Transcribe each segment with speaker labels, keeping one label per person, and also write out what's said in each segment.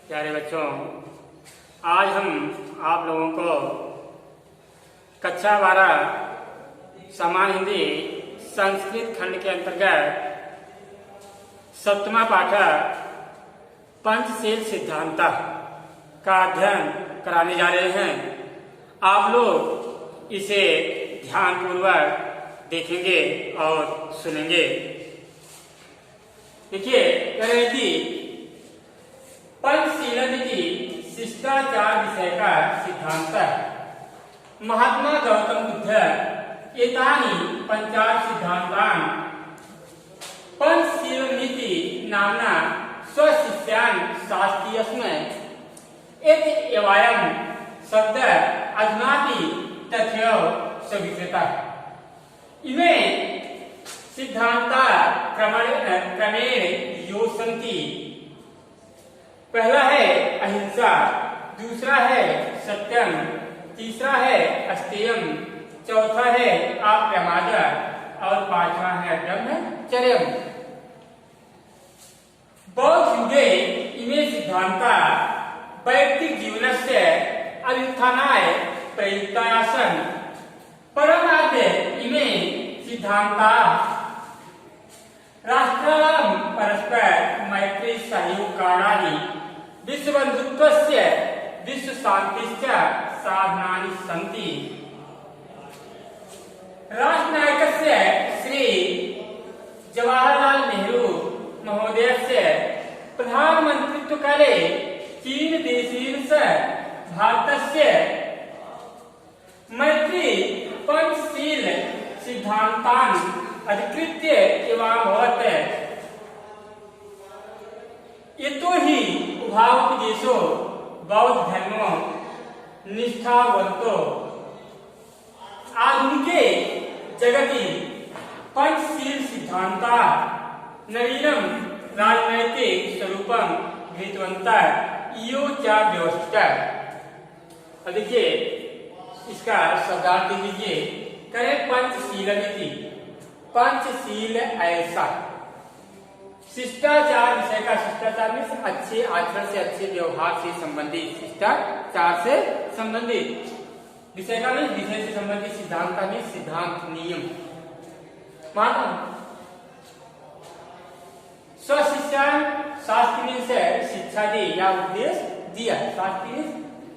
Speaker 1: प्यारे बच्चों, आज हम आप लोगों को कक्षा 12 सामान्य हिंदी संस्कृत खंड के अंतर्गत 7वां पाठ पंचशील सिद्धांत का अध्ययन कराने जा रहे हैं। आप लोग इसे ध्यानपूर्वक देखेंगे और सुनेंगे। देखिए, यदि पंचशीलमिति शिष्टाचार विषय का सिद्धांत है। महात्मा गौतम बुद्ध एतानि पंचाश सिद्धांतान पंचशीलमिति नामना स्वशिष्यान् शास्ति अस्मै एत एवायं शब्द अधुनापि तथैव स्वीकृतः। इमे सिद्धांता क्रमेण यो सन्ति। पहला है अहिंसा, दूसरा है सत्यम, तीसरा है अस्तेयम, चौथा है अप्रमाद और पांचवा है ब्रह्मचर्य। बौद्ध युगे इमे सिद्धांता वैयक्तिक जीवनस्य अभ्युत्थानाय प्रयुक्ताः सन्। परमाद्य इमे सिद्धांता राष्ट्राणां परस्पर मैत्री सहयोग कारणानि विश्वबन्धुत्वस्य विश्वशान्तिश्च साधनानि सन्ति। राष्ट्रनायकस्य श्री जवाहरलाल नेहरू महोदयस्य प्रधानमन्त्रित्वकाले चीन देशेन सह भारतस्य मैत्री पंचशील सिद्धांतान् अधिकृत्य एवाभवत्। यतो हि उभावपि बौद्ध धर्मो निष्ठावन्तो आधुनिके जगति पंचशील सिद्धांता नवीनं राजनैतिक स्वरूपं गृहीतवन्तः इयो च व्यवस्थितः। देखिए, इसका शब्दार्थ देख लीजिए। करें पंचशीलमिति, पंचशील ऐसा। शिष्टाचार विषय का शिष्टाचार में अच्छे आचरण से, अच्छे व्यवहार से संबंधित, शिष्टाचार से संबंधित विषय का में विषय से संबंधित, सिद्धांत का में सिद्धांत नियम। मानो स्वशिष्यान् शास्त्री से शिक्षा दे या उपदेश दिया, शास्त्री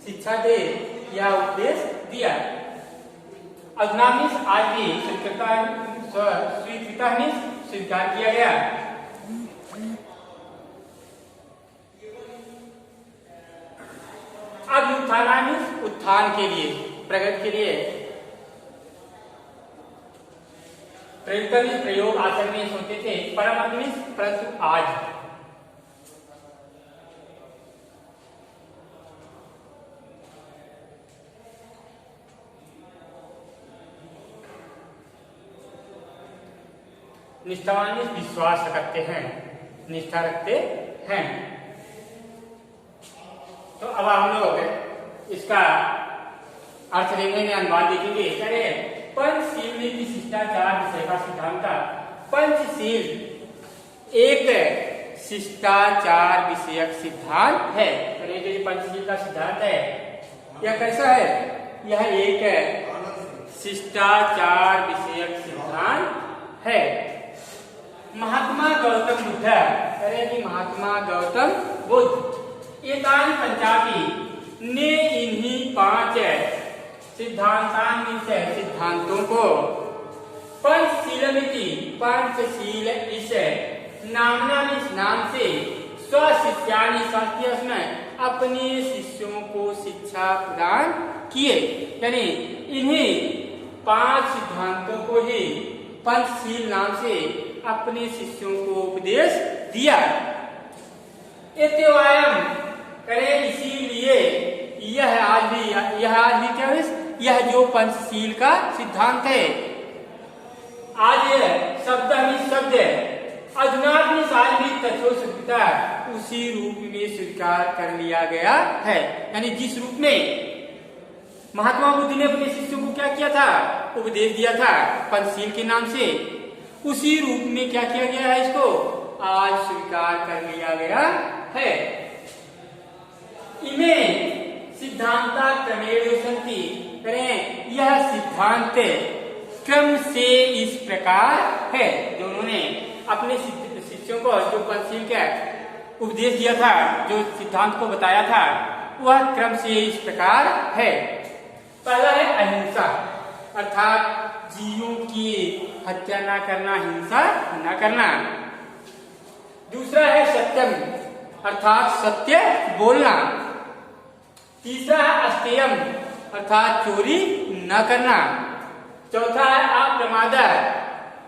Speaker 1: शिक्षा दे या उपदेश दिया। अधुनामिस आज भी स्वीकार किया गया। अभ्युत्थानामिस उत्थान के लिए, प्रगति के लिए। प्रयोग आचरण में होते थे। परमात्मिस परंतु आज निष्ठावान विश्वास रखते हैं, निष्ठा रखते हैं। तो अब हम लोग इसका अर्थ लेने में अनुवाद देखेंगे। अरे पंचशील में शिष्टाचार विषय का सिद्धांत। पंचशील एक शिष्टाचार विषयक सिद्धांत है। अरे जो पंचशील का सिद्धांत है, यह कैसा है? यह एक शिष्टाचार विषयक सिद्धांत है। महात्मा गौतम बुद्ध, अरे जी महात्मा गौतम बुद्ध एतानि पंचापि ने इन्हीं 5 सिद्धांतों को पंचशीलमिति, पंचशील इस नामना, इस नाम से स्वशिष्यानि शास्ति अस्मै अपने शिष्यों को शिक्षा प्रदान किए। यानी इन्हीं 5 सिद्धांतों को ही पंचशील नाम से अपने शिष्यों को उपदेश दिया। एतेवायम करे, इसीलिए यह आज भी क्या है? यह जो पंचशील का सिद्धांत है, आज शब्द अधुनापि आज भी तथ्यो स्वीकृता, उसी रूप में स्वीकार कर लिया गया है। यानी जिस रूप में महात्मा बुद्ध ने अपने शिष्यों को क्या किया था? उपदेश दिया था पंचशील के नाम से, उसी रूप में क्या किया गया है? इसको आज स्वीकार कर लिया गया है। यानी जिस रूप में महात्मा बुद्ध ने अपने शिष्यों को क्या किया था? उपदेश दिया था पंचशील के नाम से, उसी रूप में क्या किया गया है? इसको आज स्वीकार कर लिया गया है। है क्रमेण सन्ति, करें यह सिद्धांत क्रम से इस प्रकार है। जो उन्होंने अपने शिष्यों को जो पंचशील का उपदेश दिया था, जो सिद्धांत को बताया था, वह क्रम से इस प्रकार है। पहला है अहिंसा, अर्थात जीवों की हत्या न करना, हिंसा न करना। दूसरा है सत्यम, अर्थात सत्य बोलना। तीसरा है अस्तेयम, अर्थात चोरी न करना। चौथा है अप्रमाद,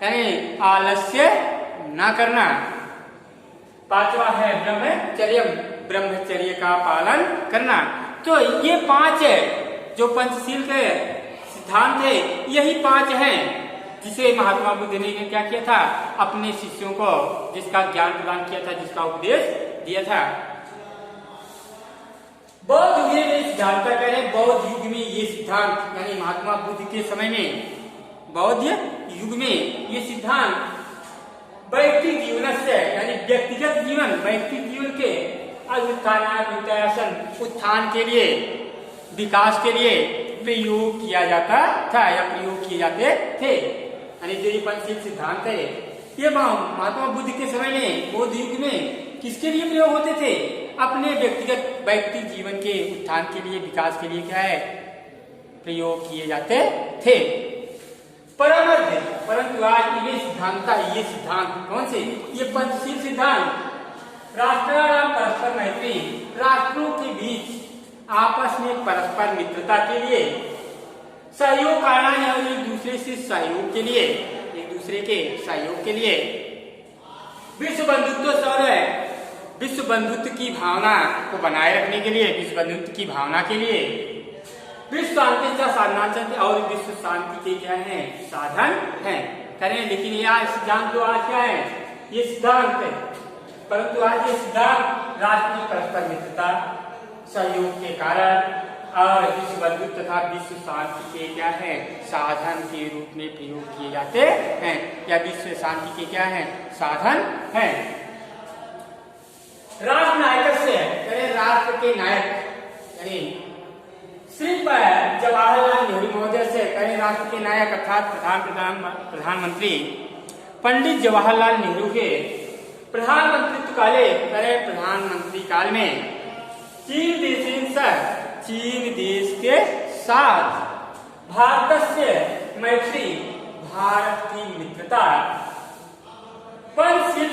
Speaker 1: यानी आलस्य न करना। पांचवा है ब्रह्मचर्यम, ब्रह्मचर्य का पालन करना। तो ये 5 जो पंचशील के सिद्धांत है, यही 5 हैं जिसे महात्मा बुद्ध ने क्या किया था, अपने शिष्यों को जिसका ज्ञान प्रदान किया था, जिसका उपदेश दिया था। बौद्ध युग में सिद्धांत करें, बौद्ध युग में ये सिद्धांत, यानी महात्मा बुद्ध के समय में, बौद्ध युग में ये सिद्धांत वैयक्तिक जीवन से, यानी व्यक्तिगत जीवन, वैयक्तिक जीवन के उत्थान के लिए, विकास के लिए प्रयोग किया जाता था या प्रयोग किए जाते थे। यानी जो ये पंचशील सिद्धांत है, ये महात्मा बुद्ध के समय में, बौद्ध युग में किसके लिए प्रयोग होते थे? अपने व्यक्तिगत वैयक्तिक जीवन के उत्थान के लिए, विकास के लिए क्या है, प्रयोग किए जाते थे। परंतु आज ये सिद्धांत कौन से? ये पंचशील सिद्धांत राष्ट्राणाम परस्पर मैत्री, राष्ट्रों के बीच आपस में परस्पर मित्रता के लिए, सहयोग करना या एक दूसरे से सहयोग के लिए, एक दूसरे के सहयोग के लिए, विश्व बंधुत्व सौर्य, विश्व बंधुत्व की भावना को बनाए रखने के लिए, विश्व बंधुत्व की भावना के लिए, विश्व शांति का साधन और विश्व शांति के क्या है, साधन है करें। लेकिन यह सिद्धांत जो आज क्या है, ये सिद्धांत है, परंतु आज ये सिद्धांत राष्ट्र की परस्पर मित्रता, सहयोग के कारण और विश्व बंधुत्व तथा विश्व शांति के क्या है, साधन के रूप में प्रयोग किए जाते हैं, या विश्व शांति के क्या है, साधन है। राष्ट्र नायक से करें, राष्ट्र के नायक यानी सिर्फ जवाहरलाल नेहरू महोदय से करें, राष्ट्र के नायक अर्थात प्रधानमंत्री पंडित जवाहरलाल नेहरू के प्रधानमंत्रित्व काले करें, प्रधानमंत्री काल में चीन देश के साथ भारत से मैत्री, भारत की मित्रता, पंचशील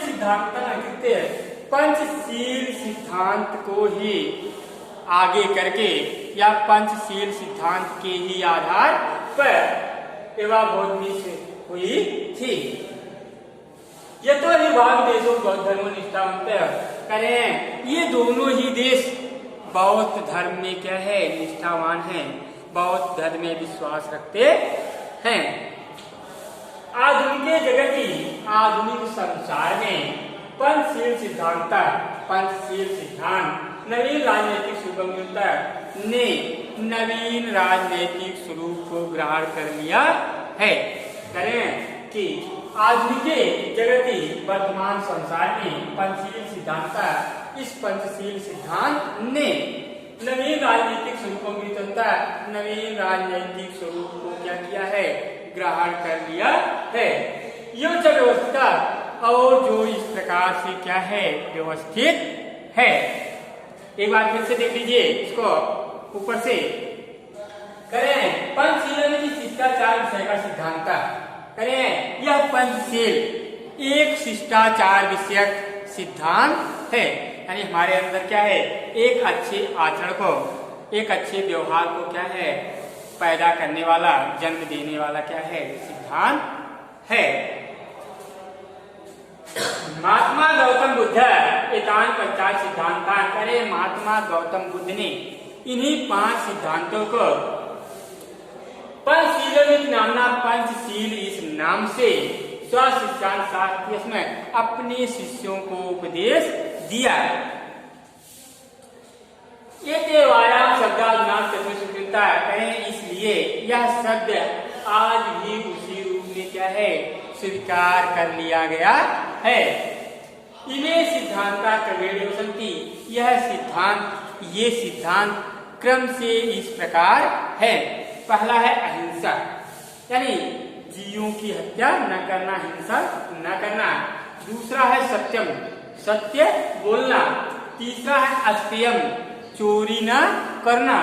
Speaker 1: सिद्धांत को ही आगे करके या पंचशील सिद्धांत के ही आधार पर एवं बौद्ध हुई थी। ये तो ही भाग देशों बौद्ध धर्म निष्ठावंत करें, ये दोनों ही देश बौद्ध धर्म में क्या है, निष्ठावान हैं, बौद्ध धर्म में विश्वास रखते हैं। आधुनिक जगती, आधुनिक संसार में पंचशील सिद्धांत नवीन राजनीतिक सुगमता ने नवीन राजनीतिक स्वरूप को ग्रहण कर लिया है। करें कि आधुनिक जगती वर्तमान संसार में पंचशील सिद्धांत, इस पंचशील सिद्धांत ने नवीन राजनीतिक स्वरूपों की तथा नवीन राजनीतिक स्वरूप को क्या किया है, ग्रहण कर लिया है। योजना व्यवस्था और जो इस प्रकार से क्या है, व्यवस्थित है। एक बार फिर से देख लीजिए इसको ऊपर से करें। पंचशील में शिष्टाचार विषय का सिद्धांत करें, यह पंचशील एक शिष्टाचार विषयक सिद्धांत है। यानी हमारे अंदर क्या है, एक अच्छे आचरण को, एक अच्छे व्यवहार को क्या है, पैदा करने वाला, जन्म देने वाला क्या है, सिद्धांत है। महात्मा गौतम बुद्ध एतान पंचाश सिद्धांतान करें, महात्मा गौतम बुद्ध ने इन्हीं 5 सिद्धांतों को पंचशील नामना, पंचशील इस नाम से स्वशिष्टान शास्त्र में अपने शिष्यों को उपदेश दिया। ये शब्द करें, इसलिए यह शब्द आज भी उसी रूप में क्या है, स्वीकार कर लिया गया है। इन्हें सिद्धांता क्रमेण सन्ति, ये सिद्धांत क्रम से इस प्रकार है। पहला है अहिंसा, यानी जीवों की हत्या न करना, हिंसा न करना। दूसरा है सत्यम, सत्य बोलना। तीसरा है अस्तेयम, चोरी न करना।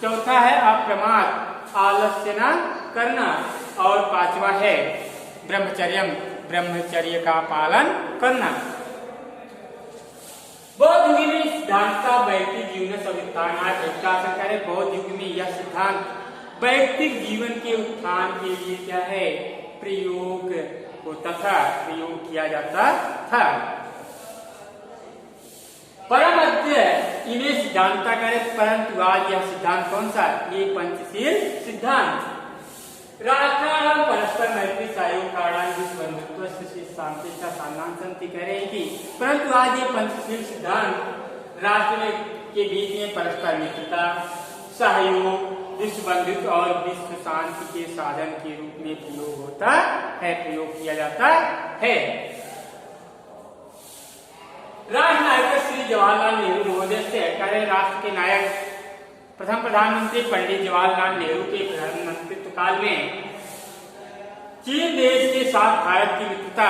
Speaker 1: चौथा है अप्रमाद, आलस्य न करना। और पांचवा है ब्रह्मचर्यम, ब्रह्मचर्य का पालन करना। बौद्ध युग में सिद्धांत का वैयक्तिक जीवन से उत्थान है। बौद्ध युग में यह सिद्धांत वैयक्तिक जीवन के उत्थान के लिए क्या है, प्रयोग होता था, प्रयोग किया जाता था। परम अद्य इन्हें सिद्धांत करे, परंतु आज यह सिद्धांत कौन सा, ये पंचशील सिद्धांत। राष्ट्राणाम परस्पर मैत्री सहयोग कारणान विश्वबंधुत्व से शांति का साधन संति कह रहे हैं कि परंतु आज ये पंचशील सिद्धांत राष्ट्र के बीच में परस्पर मित्रता, सहयोग, विश्व बंधुत्व और विश्व शांति के साधन के रूप में प्रयोग होता है, प्रयोग किया जाता है। राष्ट्र नायक श्री जवाहरलाल नेहरू महोदय से करें, राष्ट्र के नायक प्रथम प्रधानमंत्री पंडित जवाहरलाल नेहरू के प्रधानमंत्रित्व काल में चीन देश के साथ भारत की मित्रता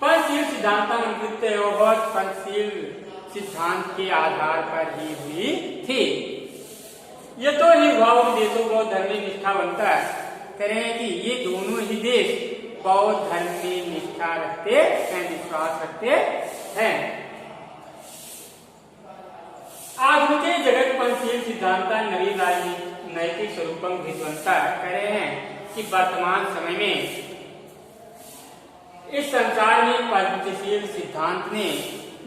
Speaker 1: पंचशील सिद्धांतानुगत और पंचशील सिद्धांत के आधार पर ही हुई थी। ये तो ही भाव देशों को धर्म में निष्ठा बनता करें कि ये दोनों ही देश बौद्ध धर्म में निष्ठा रखते हैं, विश्वास रखते हैं। आधुनिक जगत पंचशील सिद्धांत नवीन राजनैतिक स्वरूपम विद्वंता कह रहे हैं कि वर्तमान समय में इस संसार में पंचशील सिद्धांत ने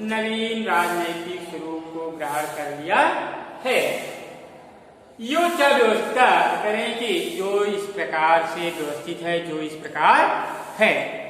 Speaker 1: नवीन राजनैतिक स्वरूप को ग्रहण कर लिया है। यो व्यवस्था करें कि जो इस प्रकार से व्यवस्थित है, जो इस प्रकार है।